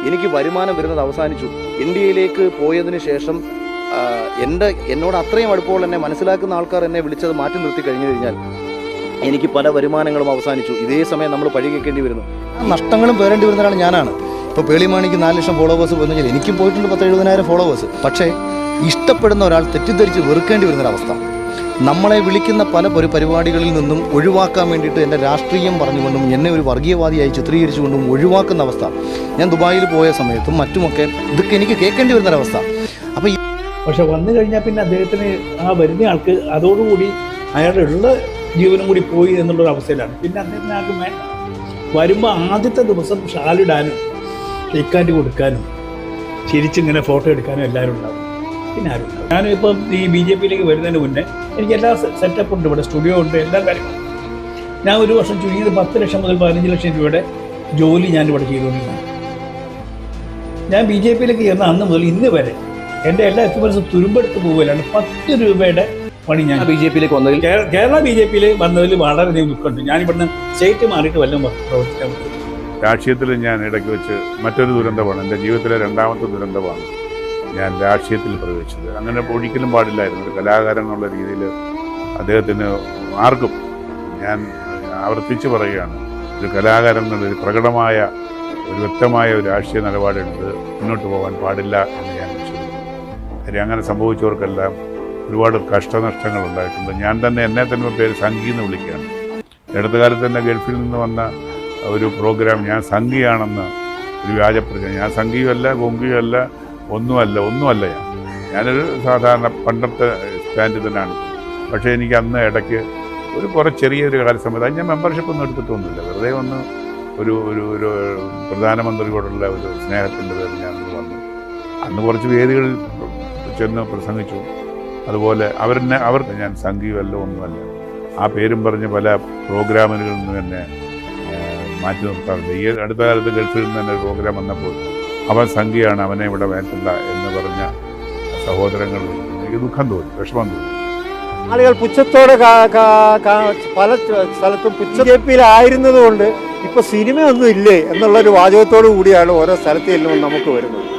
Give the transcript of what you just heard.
എനിക്ക് വരുമാനം വരുന്നത് അവസാനിച്ചു. ഇന്ത്യയിലേക്ക് പോയതിനു ശേഷം എന്നോട് അത്രയും അടുപ്പമുള്ള എന്നെ മനസ്സിലാക്കുന്ന ആൾക്കാർ എന്നെ വിളിച്ചത് മാറ്റി നിർത്തി കഴിഞ്ഞു കഴിഞ്ഞാൽ എനിക്ക് പല വരുമാനങ്ങളും അവസാനിച്ചു. ഇതേ സമയം നമ്മൾ പഴി കേൾക്കേണ്ടി വരുന്നു. നഷ്ടങ്ങളും പേരേണ്ടി വരുന്നതാണ് ഞാനാണ്. ഇപ്പോൾ പേളിമാണിക്ക് 4 ലക്ഷം ഫോളോവേഴ്സ് പോയി കഴിഞ്ഞാൽ എനിക്കും പോയിട്ടുണ്ട് 10-70,000 ഫോളോവേഴ്സ്. പക്ഷേ ഇഷ്ടപ്പെടുന്ന ഒരാൾ തെറ്റിദ്ധരിച്ച് വെറുക്കേണ്ടി വരുന്നൊരവസ്ഥ. നമ്മളെ വിളിക്കുന്ന പല പരിപാടികളിൽ നിന്നും ഒഴിവാക്കാൻ വേണ്ടിയിട്ട് എൻ്റെ രാഷ്ട്രീയം പറഞ്ഞുകൊണ്ടും എന്നെ ഒരു വർഗീയവാദിയായി ചിത്രീകരിച്ചുകൊണ്ടും ഒഴിവാക്കുന്ന അവസ്ഥ. ഞാൻ ദുബായിൽ പോയ സമയത്തും മറ്റുമൊക്കെ ഇതൊക്കെ എനിക്ക് കേൾക്കേണ്ടി വരുന്നൊരവസ്ഥ. അപ്പോൾ പക്ഷെ വന്നു കഴിഞ്ഞാൽ പിന്നെ അദ്ദേഹത്തിന് ആ വരുന്ന ആൾക്ക് അതോടുകൂടി അയാളുടെ ഉള്ള ജീവനും കൂടി പോയി എന്നുള്ളൊരു അവസ്ഥയിലാണ്. പിന്നെ അദ്ദേഹത്തിന് ആർക്കും വേണ്ട. വരുമ്പോൾ ആദ്യത്തെ ദിവസം ഷാലിടാനും ഷെയ്ക്കാൻഡ് കൊടുക്കാനും ചിരിച്ചിങ്ങനെ ഫോട്ടോ എടുക്കാനും എല്ലാവരും ഉണ്ടാവും. പിന്നെ ആരും ഉണ്ടാവും. ഞാനിപ്പം ഈ BJP വരുന്നതിന് മുന്നേ എനിക്ക് എല്ലാ സെറ്റപ്പ് ഉണ്ട്, ഇവിടെ സ്റ്റുഡിയോ ഉണ്ട്, എല്ലാ കാര്യങ്ങളും. ഞാൻ ഒരു വർഷം ചുരുങ്ങിയത് 10 ലക്ഷം മുതൽ 15 ലക്ഷം രൂപയുടെ ജോലി ഞാനിവിടെ ചെയ്തുകൊണ്ടിരുന്നു. ഞാൻ BJP ചേർന്ന അന്ന് മുതൽ ഇന്ന് വരെ എൻ്റെ എല്ലാ എക്സ്പെൻസും തുരുമ്പെടുത്ത് പോവുകയാണ്. 10 രൂപയുടെ പണി ഞാൻ BJP വന്നതിൽ കേരള BJP വന്നതിൽ വളരെയധികം ദുഃഖമുണ്ട്. ഞാനിവിടുന്ന് സ്റ്റേറ്റ് മാറിയിട്ട് വല്ലതും പ്രവർത്തിക്കാൻ പറ്റും. രാഷ്ട്രീയത്തിൽ ഞാൻ ഇടയ്ക്ക് വെച്ച് മറ്റൊരു ദുരന്തമാണ്, എൻ്റെ ജീവിതത്തിലെ 2ാമത്തെ ദുരന്തമാണ് ഞാൻ രാഷ്ട്രീയത്തിൽ പ്രവേശിച്ചത്. അങ്ങനെ ഒരിക്കലും പാടില്ലായിരുന്നു. ഒരു കലാകാരൻ എന്നുള്ള രീതിയിൽ അദ്ദേഹത്തിന് ആർക്കും, ഞാൻ ആവർത്തിച്ച് പറയുകയാണ്, ഒരു കലാകാരൻ എന്നുള്ളൊരു പ്രകടമായ ഒരു വ്യക്തമായ ഒരു രാഷ്ട്രീയ നിലപാടെടുത്ത് മുന്നോട്ട് പോകാൻ പാടില്ല എന്ന് ഞാൻ വിശ്വസിക്കുന്നു. കാര്യം അങ്ങനെ സംഭവിച്ചവർക്കെല്ലാം ഒരുപാട് കഷ്ടനഷ്ടങ്ങൾ ഉണ്ടായിട്ടുണ്ട്. ഞാൻ തന്നെ എന്നെ തന്നെ പേര് സംഘി എന്ന് വിളിക്കുകയാണ്. അടുത്ത കാലത്ത് തന്നെ ഗൾഫിൽ നിന്ന് വന്ന ഒരു പ്രോഗ്രാം ഞാൻ സംഘിയാണെന്ന് ഒരു വ്യാജപ്രച, ഞാൻ സംഘിയുമല്ല, ഗോംഗിയുമല്ല, ഒന്നുമല്ല. ഞാനൊരു സാധാരണ പണ്ടത്തെ സ്റ്റാൻഡ് തന്നെയാണ്. പക്ഷേ എനിക്ക് അന്ന് ഇടയ്ക്ക് കുറച്ച് ചെറിയൊരു കാലസമയത്ത് അത് ഞാൻ മെമ്പർഷിപ്പ് ഒന്നും എടുത്തിട്ടൊന്നുമില്ല, വെറുതെ ഒന്ന് ഒരു പ്രധാനമന്ത്രിയോടുള്ള ഒരു സ്നേഹത്തിൻ്റെ പേരിൽ ഞാനത് വന്നു. അന്ന് കുറച്ച് വേദികളിൽ ചെന്ന് പ്രസംഗിച്ചു. അതുപോലെ അവർക്ക് ഞാൻ സംഘിയുമല്ല, ഒന്നുമല്ല. ആ പേരും പറഞ്ഞ് പല പ്രോഗ്രാമുകളിൽ നിന്ന് തന്നെ മാറ്റി നിർത്താറുണ്ട്. ഈ അടുത്ത കാലത്ത് ഗൾഫിൽ നിന്ന് തന്നെ ഒരു പ്രോഗ്രാം വന്നപ്പോൾ അവൻ സംഘിയാണ്, അവനെ ഇവിടെ വേണ്ടില്ല എന്ന് പറഞ്ഞ സഹോദരങ്ങൾ എനിക്ക് ദുഃഖം തോന്നി, വിഷമം തോന്നി. ആളുകൾ പുച്ഛത്തോടെ പല സ്ഥലത്തും BJP കൊണ്ട് ഇപ്പോൾ സിനിമയൊന്നും ഇല്ലേ എന്നുള്ളൊരു വാചകത്തോടു കൂടിയാണ് ഓരോ സ്ഥലത്ത് ചെല്ലുമ്പോൾ നമുക്ക് വരുന്നത്.